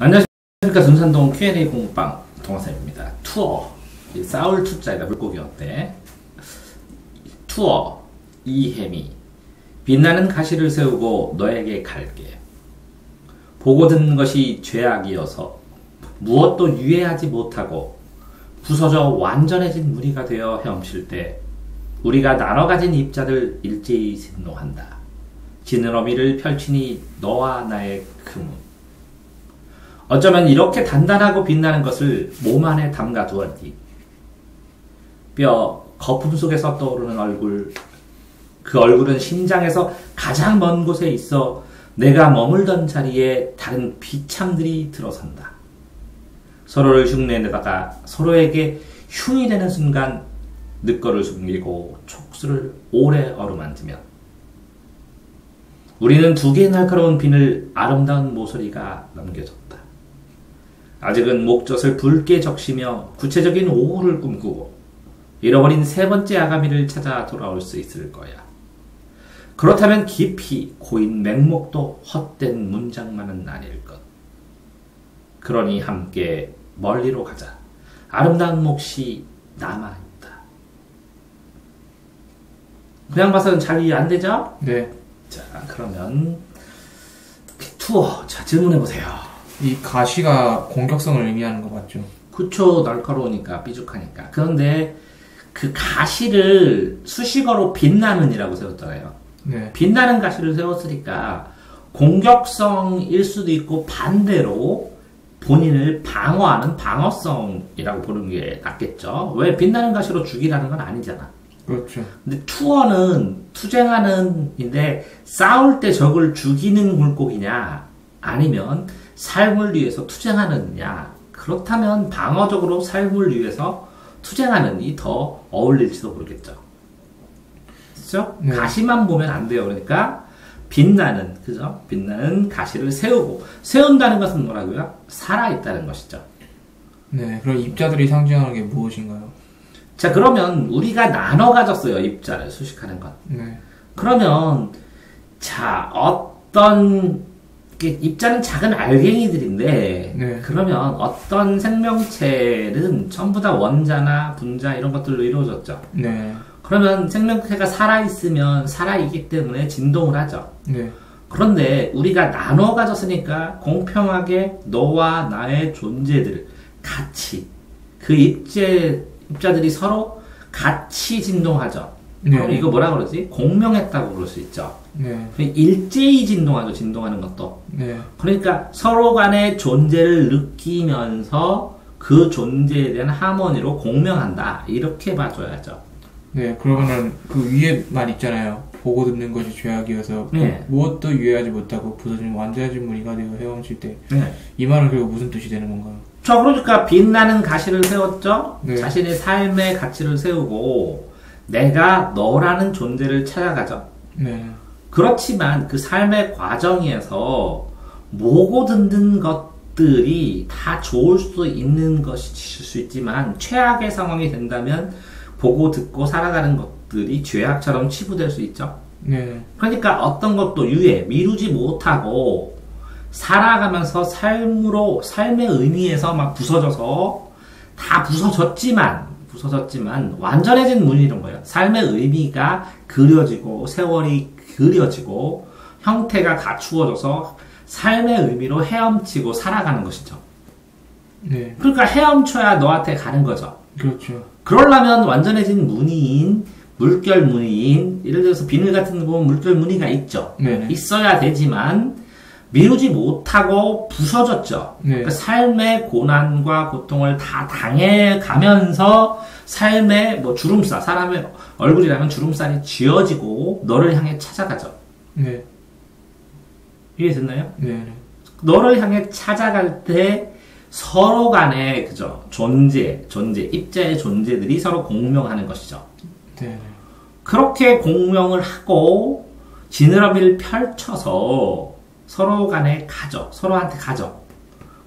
안녕하십니까. 둔산동 Q&A 공부방 동화쌤입니다. 투어, 싸울 투자에다 물고기 어때? 투어, 이혜미. 빛나는 가시를 세우고 너에게 갈게. 보고 듣는 것이 죄악이어서 무엇도 유예하지 못하고 부서져 완전해진 무리가 되어 헤엄칠 때 우리가 나눠 가진 입자들 일제히 진동한다. 지느러미를 펼치니 너와 나의 금은 어쩌면 이렇게 단단하고 빛나는 것을 몸 안에 담가 두었니. 뼈 거품 속에서 떠오르는 얼굴, 그 얼굴은 심장에서 가장 먼 곳에 있어 내가 머물던 자리에 다른 비참들이 들어선다. 서로를 흉내내다가 서로에게 흉이 되는 순간 늑거를 숨기고 촉수를 오래 어루만지며 우리는 두 개의 날카로운 비늘 아름다운 모서리가 남겨졌다. 아직은 목젖을 붉게 적시며 구체적인 오후를 꿈꾸고 잃어버린 세 번째 아가미를 찾아 돌아올 수 있을 거야. 그렇다면 깊이 고인 맹목도 헛된 문장만은 아닐 것. 그러니 함께 멀리로 가자. 아름다운 몫이 남아있다. 그냥 봐서는 잘 이해 안 되죠? 네. 자, 그러면 투어. 자, 질문해보세요. 이 가시가 공격성을 의미하는 거 맞죠? 그쵸. 날카로우니까 삐죽하니까. 그런데 그 가시를 수식어로 빛나는이라고 세웠잖아요. 네. 빛나는 가시를 세웠으니까 공격성일 수도 있고 반대로 본인을 방어하는 방어성이라고 보는 게 낫겠죠. 왜 빛나는 가시로 죽이라는 건 아니잖아. 그렇죠. 근데 투어는 투쟁하는인데 싸울 때 적을 죽이는 물고기냐 아니면 삶을 위해서 투쟁하느냐. 그렇다면 방어적으로 삶을 위해서 투쟁하는이 더 어울릴지도 모르겠죠. 그죠? 네. 가시만 보면 안 돼요. 그러니까 빛나는, 그죠? 빛나는 가시를 세우고, 세운다는 것은 뭐라고요? 살아있다는 것이죠. 네. 그럼 입자들이 상징하는 게 무엇인가요? 자, 그러면 우리가 나눠 가졌어요. 입자를 수식하는 건. 네. 그러면 자, 어떤 입자는 작은 알갱이들인데 네. 그러면 어떤 생명체는 전부 다 원자나 분자 이런 것들로 이루어졌죠. 네. 그러면 생명체가 살아있으면 살아있기 때문에 진동을 하죠. 네. 그런데 우리가 나눠 가졌으니까 공평하게 너와 나의 존재들 같이 그 입자들이 서로 같이 진동하죠. 네. 그럼 이거 뭐라 그러지? 공명했다고 그럴 수 있죠. 네. 일제히 진동하죠. 진동하는 것도. 네. 그러니까 서로 간의 존재를 느끼면서 그 존재에 대한 하모니로 공명한다. 이렇게 봐줘야죠. 네. 그러면은 그 위에 말 있잖아요. 보고 듣는 것이 죄악이어서 네. 무엇도 유예하지 못하고 부서진 완전해진 무리가 되어 헤엄칠 때 이 네. 말은 그리고 무슨 뜻이 되는 건가요? 자, 그러니까 빛나는 가시를 세웠죠. 네. 자신의 삶의 가치를 세우고 내가 너라는 존재를 찾아가죠. 네. 그렇지만 그 삶의 과정에서 모고 듣는 것들이 다 좋을 수 있는 것일 수 있지만 최악의 상황이 된다면 보고 듣고 살아가는 것들이 죄악처럼 치부될 수 있죠. 네. 그러니까 어떤 것도 미루지 못하고 살아가면서 삶의 의미에서 막 부서져서 다 부서졌지만 완전해진 문이 이런 거예요. 삶의 의미가 그려지고 세월이 그려지고 형태가 갖추어져서 삶의 의미로 헤엄치고 살아가는 것이죠. 네. 그러니까 헤엄쳐야 너한테 가는 거죠. 그렇죠. 그러려면 완전해진 무늬인 물결 무늬인 예를 들어서 비늘 같은 거 보면 물결 무늬가 있죠. 네네. 있어야 되지만 미루지 못하고 부서졌죠. 네. 그러니까 삶의 고난과 고통을 다 당해가면서 삶의 뭐 주름살, 사람의 얼굴이라면 주름살이 지어지고 너를 향해 찾아가죠. 네. 이해됐나요? 네. 너를 향해 찾아갈 때 서로 간의 그죠 존재, 입자의 존재들이 서로 공명하는 것이죠. 네. 그렇게 공명을 하고 지느러미를 펼쳐서 서로 간에 가죠. 서로한테 가죠.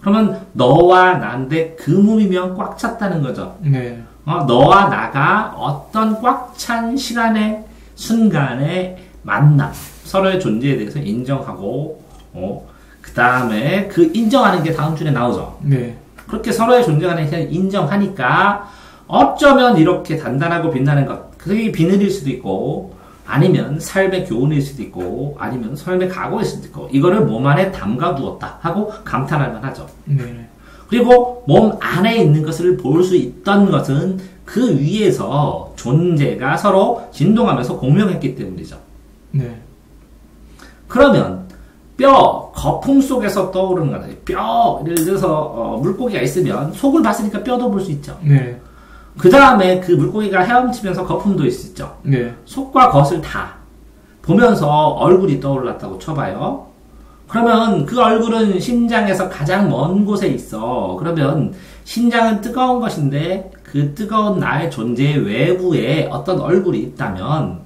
그러면 너와 나인데 그 몸이면 꽉 찼다는 거죠. 네. 너와 나가 어떤 꽉 찬 시간의 순간의 만남, 서로의 존재에 대해서 인정하고 그 다음에 그 인정하는 게 다음 줄에 나오죠. 네. 그렇게 서로의 존재가 인정하니까 어쩌면 이렇게 단단하고 빛나는 것, 그게 비늘일 수도 있고, 아니면 삶의 교훈일 수도 있고, 아니면 삶의 각오일 수도 있고, 이거를 몸 안에 담가두었다 하고 감탄할 만하죠. 네. 그리고 몸 안에 있는 것을 볼 수 있던 것은 그 위에서 존재가 서로 진동하면서 공명했기 때문이죠. 네. 그러면 뼈, 거품 속에서 떠오르는 거다. 뼈, 예를 들어서 물고기가 있으면 속을 봤으니까 뼈도 볼 수 있죠. 네. 그 다음에 그 물고기가 헤엄치면서 거품도 있죠. 네. 속과 겉을 다 보면서 얼굴이 떠올랐다고 쳐봐요. 그러면 그 얼굴은 심장에서 가장 먼 곳에 있어. 그러면 심장은 뜨거운 것인데 그 뜨거운 나의 존재의 외부에 어떤 얼굴이 있다면,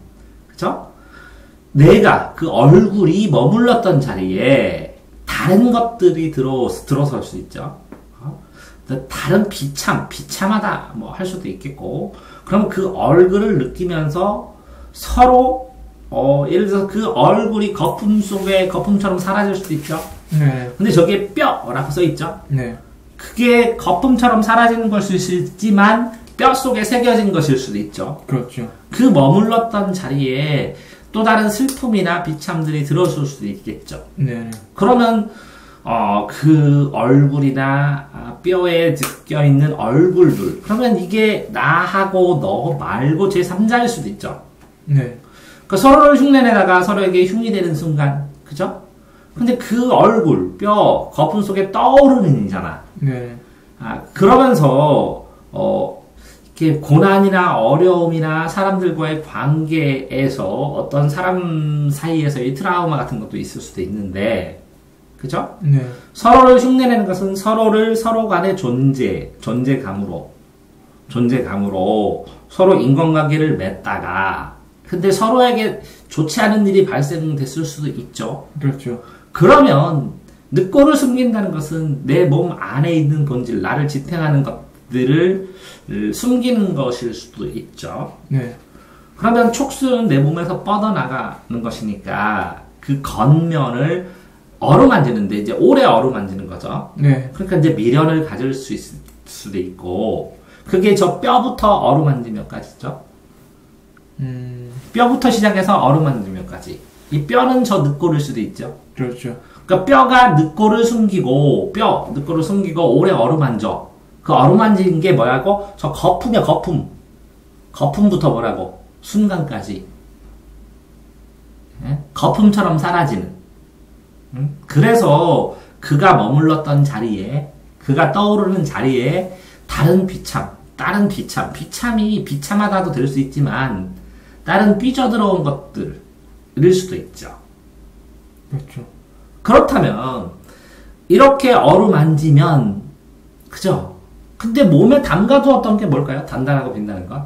그쵸? 내가 그 얼굴이 머물렀던 자리에 다른 것들이 들어설 수 있죠. 다른 비참하다 뭐 할 수도 있겠고, 그럼 그 얼굴을 느끼면서 서로 예를 들어서 그 얼굴이 거품 속에 거품처럼 사라질 수도 있죠. 네. 근데 저기에 뼈라고 써 있죠. 네. 그게 거품처럼 사라지는 것일 수 있지만 뼈 속에 새겨진 것일 수도 있죠. 그렇죠. 그 머물렀던 자리에 또 다른 슬픔이나 비참들이 들어올 수도 있겠죠. 네. 그러면 그 얼굴이나 뼈에 느껴 있는 얼굴들, 그러면 이게 나하고 너 말고 제3자일 수도 있죠. 네. 그러니까 서로를 흉내내다가 서로에게 흉이 되는 순간, 그죠? 근데 그 얼굴, 뼈, 거품 속에 떠오르는 이잖아. 네. 그러면서 이렇게 고난이나 어려움이나 사람들과의 관계에서 어떤 사람 사이에서의 트라우마 같은 것도 있을 수도 있는데, 그죠? 네. 서로를 흉내내는 것은 서로 간의 존재감으로 서로 인간관계를 맺다가, 근데 서로에게 좋지 않은 일이 발생됐을 수도 있죠. 그렇죠. 그러면 늑골을 숨긴다는 것은 내 몸 안에 있는 본질, 나를 지탱하는 것들을 숨기는 것일 수도 있죠. 네. 그러면 촉수는 내 몸에서 뻗어나가는 것이니까 그 겉면을 어루만지는데 이제 오래 어루만지는 거죠. 네. 그러니까 이제 미련을 가질 수 있을 수도 있고, 그게 저 뼈부터 어루만지면까지죠. 뼈부터 시작해서 어루만지면까지. 이 뼈는 저 늑골일 수도 있죠. 그렇죠. 그러니까 뼈가 늑골을 숨기고 오래 어루만져. 그 어루만진 게 뭐라고? 저 거품이야, 거품. 거품부터 뭐라고? 순간까지. 예? 거품처럼 사라지는. 그래서 그가 머물렀던 자리에, 그가 떠오르는 자리에 다른 비참이 비참하다도 될 수 있지만 다른 삐져들어온 것들일 수도 있죠. 그렇죠. 그렇다면 이렇게 어루만지면, 그죠? 근데 몸에 담가두었던 게 뭘까요? 단단하고 빛나는 것?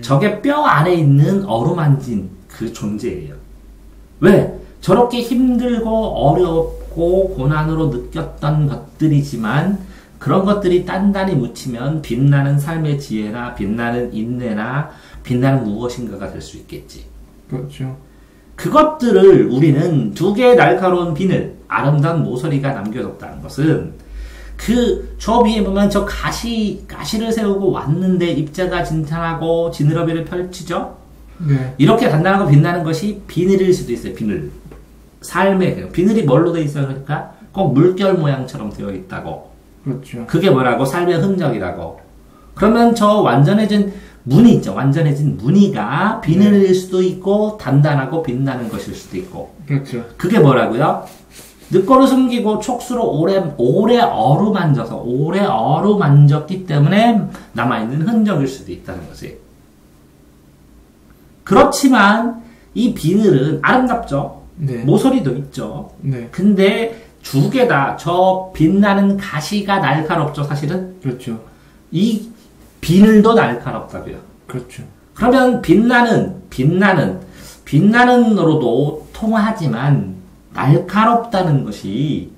저게 뼈 안에 있는 어루만진 그 존재예요. 왜? 저렇게 힘들고 어렵고 고난으로 느꼈던 것들이지만 그런 것들이 단단히 묻히면 빛나는 삶의 지혜나 빛나는 인내나 빛나는 무엇인가가 될 수 있겠지. 그렇죠. 그것들을 우리는 두 개의 날카로운 비늘, 아름다운 모서리가 남겨뒀다는 것은 저 위에 보면 저 가시를 세우고 왔는데 입자가 진탄하고 지느러미를 펼치죠? 네. 이렇게 단단하고 빛나는 것이 비늘일 수도 있어요. 비늘이 뭘로 되어 있어요? 그러니까 꼭 물결 모양처럼 되어 있다고. 그렇죠. 그게 뭐라고? 삶의 흔적이라고. 그러면 저 완전해진 무늬 있죠. 완전해진 무늬가 비늘일 수도 있고 단단하고 빛나는 것일 수도 있고. 그렇죠. 그게 뭐라고요? 늑골을 숨기고 촉수로 오래 어루만졌기 때문에 남아있는 흔적일 수도 있다는 거지. 그렇지만 이 비늘은 아름답죠. 네. 모서리도 있죠. 네. 근데 두 개 다 저 빛나는 가시가 날카롭죠, 사실은. 그렇죠. 이 비늘도 날카롭다고요. 그렇죠. 그러면 빛나는으로도 통하지만 날카롭다는 것이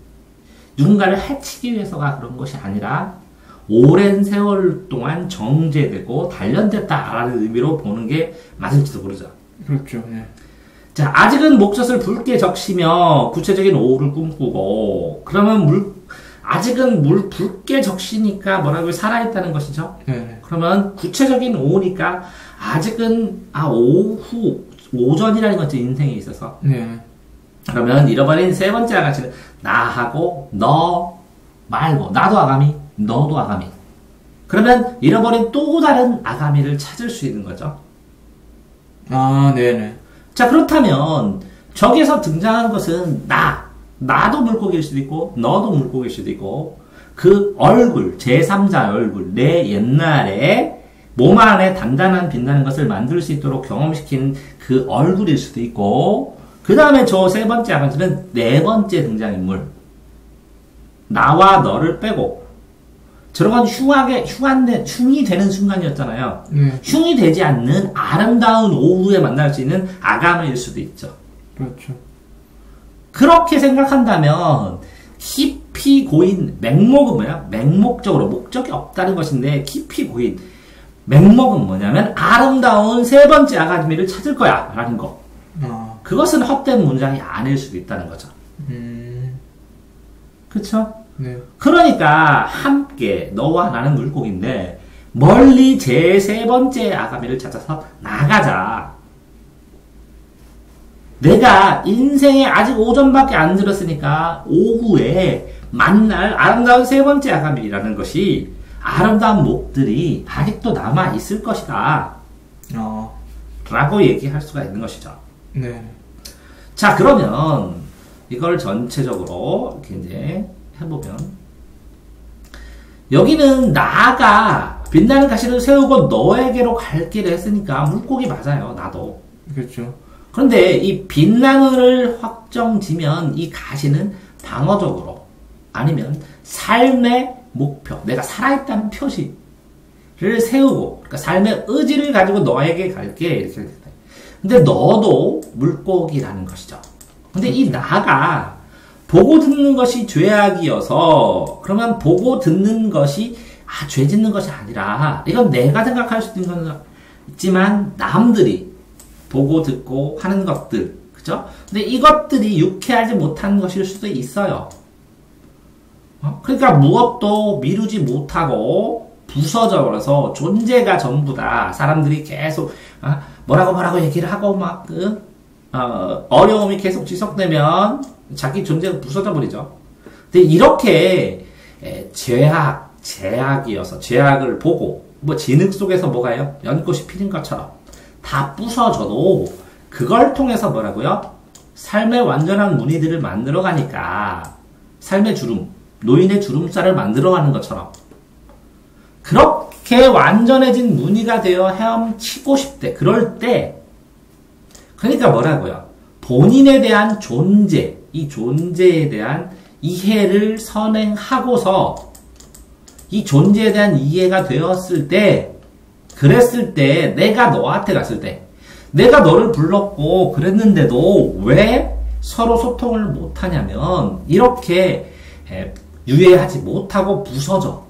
누군가를 해치기 위해서가 그런 것이 아니라 오랜 세월 동안 정제되고 단련됐다라는 의미로 보는 게 맞을지도 모르죠. 그렇죠. 네. 자, 아직은 목젖을 붉게 적시며 구체적인 오후를 꿈꾸고, 그러면 아직은 붉게 적시니까 뭐라고요? 살아있다는 것이죠. 네. 그러면 구체적인 오후니까 아직은, 오전이라는 거죠, 인생에 있어서. 네. 그러면 잃어버린 세 번째 아가씨는 나하고 너 말고, 나도 아가미, 너도 아가미. 그러면 잃어버린 또 다른 아가미를 찾을 수 있는 거죠. 아, 네네. 자, 그렇다면 저기에서 등장한 것은 나도 물고기일 수도 있고 너도 물고기일 수도 있고 그 얼굴, 제3자 얼굴, 내 옛날에 몸 안에 단단한 빛나는 것을 만들 수 있도록 경험시킨 그 얼굴일 수도 있고, 그 다음에 저 세 번째 아가씨는 네 번째 등장인물, 나와 너를 빼고 저런 흉이 되는 순간이었잖아요. 흉이 되지 않는 아름다운 오후에 만날 수 있는 아가미일 수도 있죠. 그렇죠. 그렇게 생각한다면 깊이 고인 맹목은 뭐야? 맹목적으로 목적이 없다는 것인데 깊이 고인 맹목은 뭐냐면 아름다운 세 번째 아가미를 찾을 거야 라는 거. 그것은 헛된 문장이 아닐 수도 있다는 거죠. 그쵸? 네. 그러니까 함께 너와 나는 물고기인데 멀리 제 세 번째 아가미를 찾아서 나가자. 내가 인생에 아직 오전밖에 안 들었으니까 오후에 만날 아름다운 세 번째 아가미라는 것이 아름다운 목들이 아직도 남아 있을 것이다. 라고 얘기할 수가 있는 것이죠. 네. 자, 그러면 이걸 전체적으로 이렇게 이제 해보면 여기는 나가 빛나는 가시를 세우고 너에게로 갈 길을 했으니까 물고기 맞아요. 나도. 그렇죠. 그런데 이 빛나는을 확정지면 이 가시는 방어적으로 아니면 삶의 목표, 내가 살아있다는 표시를 세우고, 그러니까 삶의 의지를 가지고 너에게 갈게 이렇게 됐다. 근데 너도 물고기라는 것이죠. 근데 이 나가 보고 듣는 것이 죄악이어서, 그러면 보고 듣는 것이 죄 짓는 것이 아니라, 이건 내가 생각할 수도 있는 건 있지만 남들이 보고 듣고 하는 것들, 그죠? 근데 이것들이 유쾌하지 못한 것일 수도 있어요. 그러니까 무엇도 미루지 못하고 부서져 버려서 존재가 전부다. 사람들이 계속 뭐라고 얘기를 하고 막 어려움이 계속 지속되면 자기 존재가 부서져 버리죠. 근데 이렇게 제약이어서 죄악을 보고 뭐 진흙 속에서 뭐가요? 연꽃이 피는 것처럼 다 부서져도 그걸 통해서 뭐라고요? 삶의 완전한 무늬들을 만들어 가니까 삶의 주름, 노인의 주름살을 만들어 가는 것처럼 그렇게 완전해진 무늬가 되어 헤엄치고 싶대. 그럴 때 그러니까 뭐라고요? 본인에 대한 존재, 이 존재에 대한 이해를 선행하고서 이 존재에 대한 이해가 되었을 때, 그랬을 때, 내가 너한테 갔을 때, 내가 너를 불렀고 그랬는데도 왜 서로 소통을 못하냐면 이렇게 유해하지 못하고 부서져.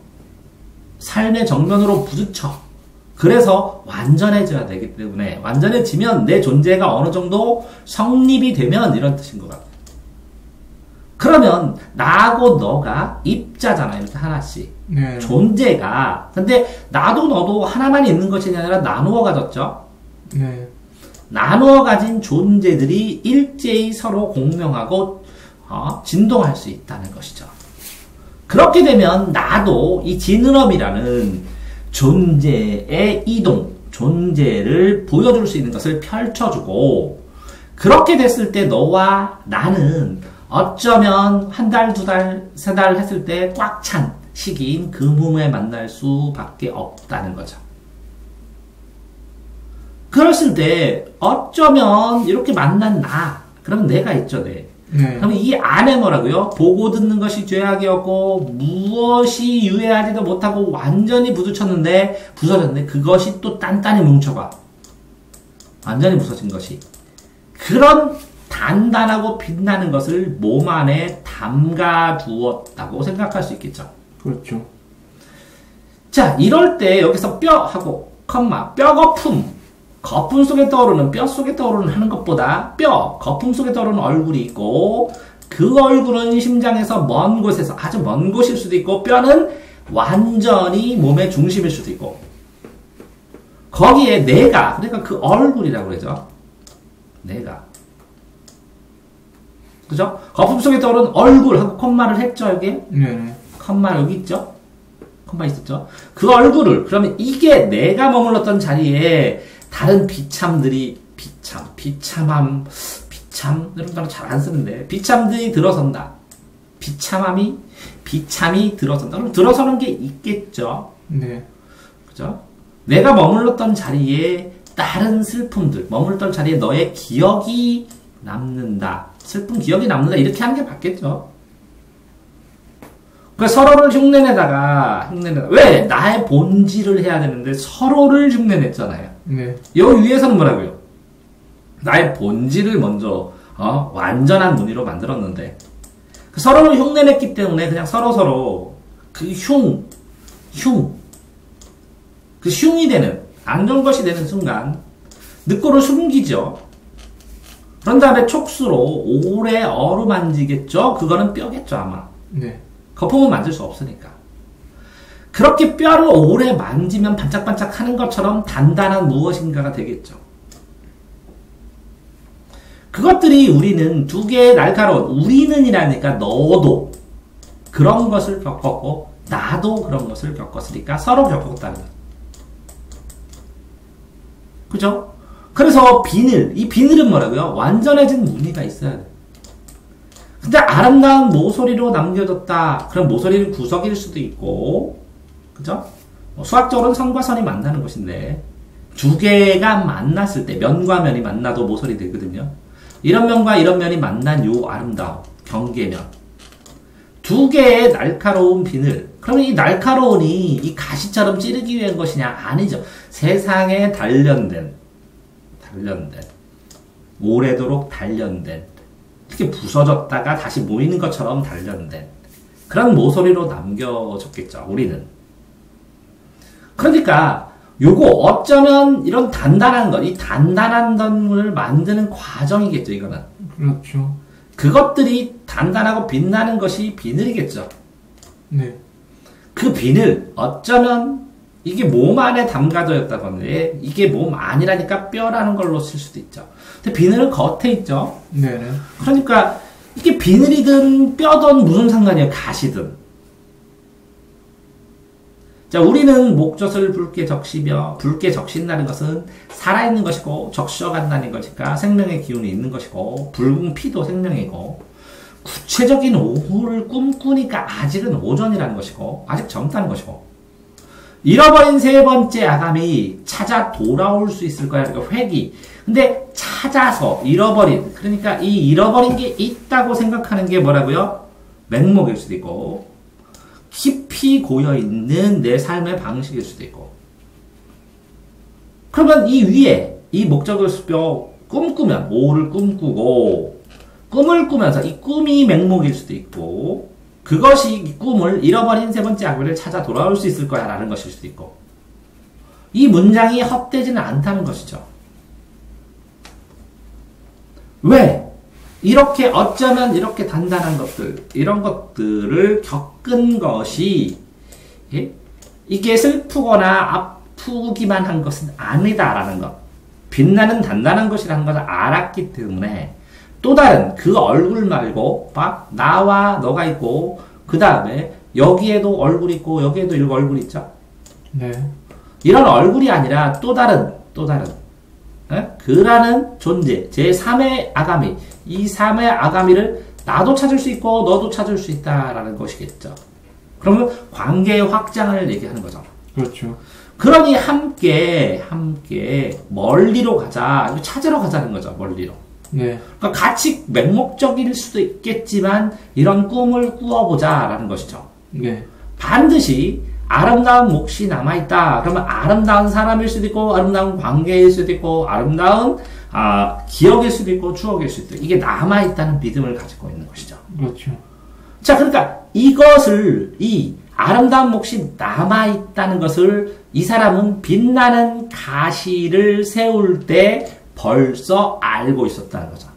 삶의 정면으로 부딪혀. 그래서 완전해져야 되기 때문에, 완전해지면 내 존재가 어느 정도 성립이 되면 이런 뜻인 것 같아요. 그러면 나하고 너가 입자잖아요. 이렇게 하나씩. 네. 존재가. 근데 나도 너도 하나만 있는 것이 아니라 나누어 가졌죠. 네. 나누어 가진 존재들이 일제히 서로 공명하고 진동할 수 있다는 것이죠. 그렇게 되면 나도 이 지느러미라는 존재의 이동, 존재를 보여줄 수 있는 것을 펼쳐주고, 그렇게 됐을 때 너와 나는 어쩌면 한 달, 두 달, 세 달 했을 때 꽉 찬 시기인 그 몸에 만날 수밖에 없다는 거죠. 그랬을 때 어쩌면 이렇게 만난 그러면 내가 있죠, 네. 그러면 이 안에 뭐라고요? 보고 듣는 것이 죄악이었고 무엇이 유해하지도 못하고 완전히 부서졌는데 그것이 또 단단히 뭉쳐가. 완전히 부서진 것이. 그런 단단하고 빛나는 것을 몸 안에 담가 두었다고 생각할 수 있겠죠. 그렇죠. 자, 이럴 때 여기서 뼈하고 컴마, 뼈거품. 거품 속에 떠오르는 뼈 속에 떠오르는 하는 것보다 거품 속에 떠오르는 얼굴이 있고 그 얼굴은 심장에서 먼 곳에서 아주 먼 곳일 수도 있고 뼈는 완전히 몸의 중심일 수도 있고 거기에 내가 그러니까 그 얼굴이라고 그러죠. 내가 그죠? 거품 속에 떠오르는 얼굴하고 콤마를 했죠 여기? 네. 콤마 여기 있죠? 콤마 있었죠? 그 얼굴을 그러면 이게 내가 머물렀던 자리에 다른 비참들이 비참함 이런 단어 잘 안 쓰는데 비참들이 들어선다. 비참이 들어선다. 그럼 들어서는 게 있겠죠. 네. 그죠? 내가 머물렀던 자리에 다른 슬픔들, 머물렀던 자리에 너의 기억이 남는다. 슬픈 기억이 남는다. 이렇게 하는 게 맞겠죠. 그러니까 서로를 흉내내다가 왜 나의 본질을 해야 되는데 서로를 흉내냈잖아요. 네. 여기 위에서는 뭐라고요? 나의 본질을 먼저 완전한 무늬로 만들었는데 서로를 흉내냈기 때문에 그냥 서로 그 그 흉이 되는 안 좋은 것이 되는 순간 늑골을 숨기죠. 그런 다음에 촉수로 오래 어루만지겠죠. 그거는 뼈겠죠 아마. 네. 거품은 만질 수 없으니까. 그렇게 뼈를 오래 만지면 반짝반짝 하는 것처럼 단단한 무엇인가가 되겠죠. 그것들이 우리는 두 개의 날카로운, 우리는이라니까 너도 그런 것을 겪었고, 나도 그런 것을 겪었으니까 서로 겪었다는 거죠. 그죠? 그래서 이 비늘은 뭐라고요? 완전해진 무늬가 있어야 돼. 근데 아름다운 모서리로 남겨졌다. 그럼 모서리는 구석일 수도 있고, 그죠? 수학적으로는 선과 선이 만나는 것인데, 두 개가 만났을 때, 면과 면이 만나도 모서리 되거든요. 이런 면과 이런 면이 만난 요 아름다움, 경계면. 두 개의 날카로운 비늘. 그러면 이 날카로운이 이 가시처럼 찌르기 위한 것이냐? 아니죠. 세상에 단련된, 오래도록 단련된, 이렇게 부서졌다가 다시 모이는 것처럼 단련된 그런 모서리로 남겨졌겠죠, 우리는. 그러니까 요거 어쩌면 이런 단단한 것, 이 단단한 것을 만드는 과정이겠죠, 이거는. 그렇죠. 그것들이 단단하고 빛나는 것이 비늘이겠죠. 네. 그 비늘, 어쩌면 이게 몸 안에 담가져 있다던데 이게 몸 아니라니까 뼈라는 걸로 쓸 수도 있죠. 근데 비늘은 겉에 있죠. 네. 그러니까 이게 비늘이든 뼈든 무슨 상관이에요, 가시든. 자, 우리는 목젖을 붉게 적신다는 것은 살아있는 것이고 적셔간다는 것이니까 생명의 기운이 있는 것이고 붉은 피도 생명이고 구체적인 오후를 꿈꾸니까 아직은 오전이라는 것이고 아직 젊다는 것이고 잃어버린 세 번째 아감이 찾아 돌아올 수 있을 거야. 그러니까 회귀. 근데 찾아서 그러니까 이 잃어버린 게 있다고 생각하는 게 뭐라고요? 맹목일 수도 있고 깊이 고여있는 내 삶의 방식일 수도 있고. 그러면 이 위에 이 목적을 꿈꾸면 오를 꿈꾸고 꿈을 꾸면서 이 꿈이 맹목일 수도 있고 그것이 이 꿈을 잃어버린 세 번째 아기를 찾아 돌아올 수 있을 거야 라는 것일 수도 있고 이 문장이 헛되지는 않다는 것이죠. 왜? 이렇게 어쩌면 이렇게 단단한 것들 이런 것들을 겪은 것이 이게 슬프거나 아프기만 한 것은 아니다라는 것 빛나는 단단한 것이라는 것을 알았기 때문에 또 다른 그 얼굴 말고 막 나와 너가 있고 그 다음에 여기에도 얼굴 있고 여기에도 이렇게 얼굴 있죠. 네. 이런 얼굴이 아니라 또 다른 그라는 존재 제3의 아가미 이 3의 아가미를 나도 찾을 수 있고 너도 찾을 수 있다라는 것이겠죠. 그러면 관계의 확장을 얘기하는 거죠. 그렇죠. 그러니 함께 멀리로 가자. 찾으러 가자는 거죠. 멀리로. 네. 그러니까 같이 맹목적일 수도 있겠지만 이런 꿈을 꾸어보자라는 것이죠. 네. 반드시 아름다운 몫이 남아있다. 그러면 아름다운 사람일 수도 있고 아름다운 관계일 수도 있고 아름다운 기억일 수도 있고 추억일 수도 있고 이게 남아있다는 믿음을 가지고 있는 것이죠. 그렇죠. 자, 그러니까 이것을 이 아름다운 몫이 남아있다는 것을 이 사람은 빛나는 가시를 세울 때 벌써 알고 있었다는 거죠.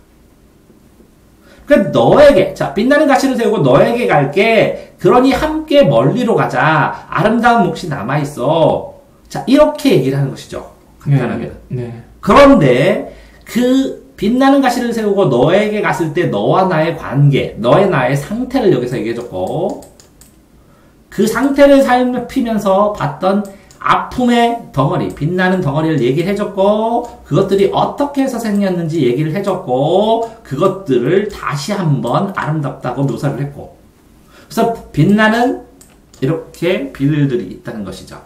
그러니까 너에게, 자, 빛나는 가시를 세우고 너에게 갈게. 그러니 함께 멀리로 가자. 아름다운 몫이 남아있어. 자, 이렇게 얘기를 하는 것이죠. 간단하게는. 네. 그런데 그 빛나는 가시를 세우고 너에게 갔을 때 너와 나의 관계, 너의 나의 상태를 여기서 얘기해줬고, 그 상태를 살피면서 봤던 아픔의 덩어리, 빛나는 덩어리를 얘기를 해줬고, 그것들이 어떻게 해서 생겼는지 얘기를 해줬고, 그것들을 다시 한번 아름답다고 묘사를 했고, 그래서 빛나는 이렇게 비늘들이 있다는 것이죠.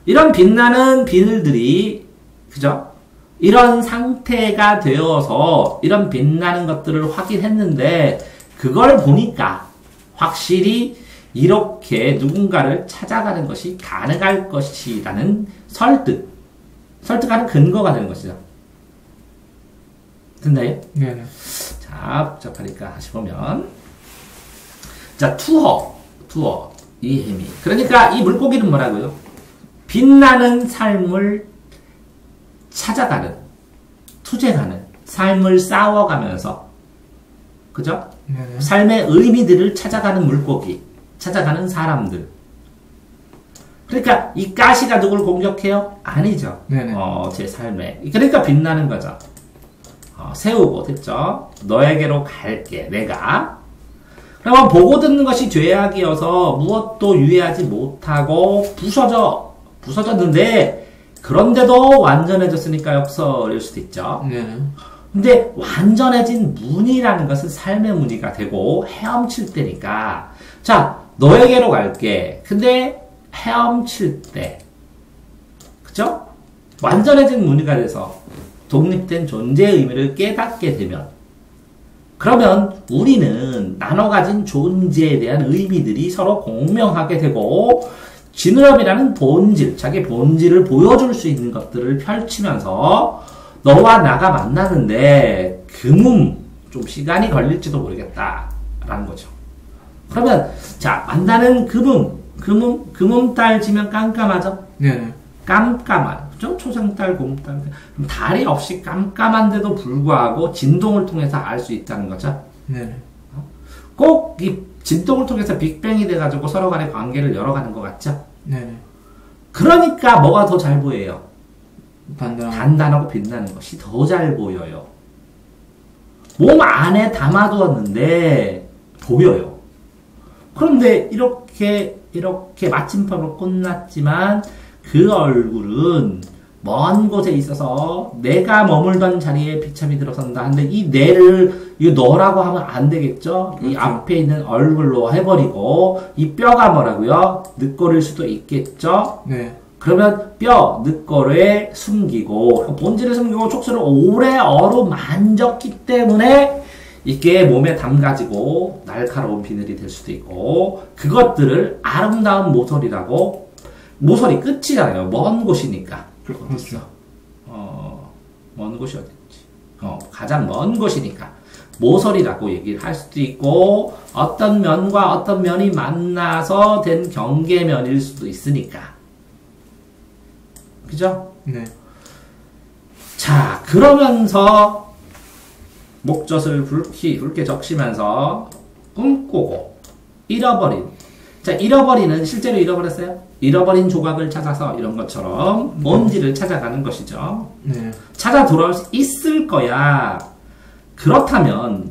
이런 빛나는 비늘들이, 그죠? 이런 상태가 되어서 이런 빛나는 것들을 확인했는데, 그걸 보니까 확실히 이렇게 누군가를 찾아가는 것이 가능할 것이라는 설득하는 근거가 되는 것이죠. 됐나요? 네. 자, 복잡하니까 다시 보면. 자, 투허, 이해미. 그러니까 이 물고기는 뭐라고요? 빛나는 삶을 찾아가는, 투쟁하는, 삶을 싸워가면서, 그죠? 네. 삶의 의미들을 찾아가는 물고기. 찾아가는 사람들. 그러니까 이 가시가 누굴 공격해요? 아니죠. 네네. 제 삶에. 그러니까 빛나는 거죠. 세우고 됐죠. 너에게로 갈게 내가. 그러면 보고 듣는 것이 죄악이어서 무엇도 유해하지 못하고 부서졌는데 그런데도 완전해졌으니까 역설일 수도 있죠. 네. 근데 완전해진 문이라는 것은 삶의 문이가 되고 헤엄칠 때니까 자 너에게로 갈게. 근데 헤엄칠 때 그죠? 완전해진 문이가 돼서 독립된 존재의 의미를 깨닫게 되면 그러면 우리는 나눠 가진 존재에 대한 의미들이 서로 공명하게 되고 지느러미라는 본질, 자기 본질을 보여줄 수 있는 것들을 펼치면서 너와 나가 만나는데 좀 시간이 걸릴지도 모르겠다라는 거죠. 그러면 자 만나는 금음달 지면 깜깜하죠? 네. 깜깜한 그죠? 초생달, 고음달 달이 없이 깜깜한데도 불구하고 진동을 통해서 알 수 있다는 거죠. 네. 꼭 이 진동을 통해서 빅뱅이 돼가지고 서로 간의 관계를 열어가는 것 같죠? 네. 그러니까 뭐가 더 잘 보여요? 단단하고. 단단하고 빛나는 것이 더 잘 보여요. 몸 안에 담아두었는데 보여요. 그런데 이렇게 마침판으로 끝났지만 그 얼굴은 먼 곳에 있어서 내가 머물던 자리에 비참이 들어선다 하는데 이 내를 이 너라고 하면 안 되겠죠? 이 앞에 있는 얼굴로 해버리고 이 뼈가 뭐라고요? 늑골일 수도 있겠죠? 네. 그러면 뼈, 늑골에 숨기고 본질을 숨기고 촉수를 오래 어루만졌기 때문에 이게 몸에 담가지고 날카로운 비늘이 될 수도 있고 그것들을 아름다운 모서리라고 모서리 끝이잖아요. 먼 곳이니까. 그렇죠. 먼 곳이 어딨지? 가장 먼 곳이니까 모서리라고 얘기를 할 수도 있고 어떤 면과 어떤 면이 만나서 된 경계면일 수도 있으니까. 그죠? 네. 자, 그러면서 목젖을 붉게 적시면서 꿈꾸고 잃어버린. 자, 잃어버리는 실제로 잃어버렸어요? 잃어버린 조각을 찾아서 이런 것처럼 뭔지를 찾아가는 것이죠. 네. 찾아 돌아올 수 있을 거야. 그렇다면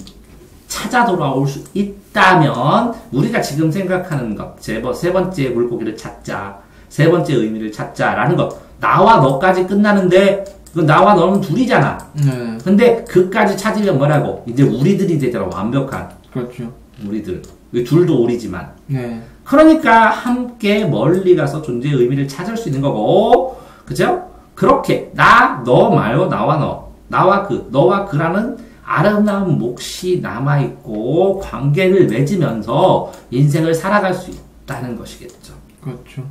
찾아 돌아올 수 있다면 우리가 지금 생각하는 것, 세 번째 물고기를 찾자, 세 번째 의미를 찾자라는 것, 나와 너까지 끝나는데 그 나와 너는 둘이잖아. 네. 근데 그까지 찾으면 뭐라고? 이제 우리들이 되잖아. 완벽한 그렇죠. 우리들. 둘도 우리지만. 네. 그러니까 함께 멀리 가서 존재의 의미를 찾을 수 있는 거고, 그죠? 그렇게 너 말고 나와 너, 나와 너와 그라는 아름다운 몫이 남아있고 관계를 맺으면서 인생을 살아갈 수 있다는 것이겠죠. 그렇죠.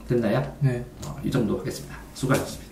됐나요? 네. 이 정도 하겠습니다. 수고하셨습니다.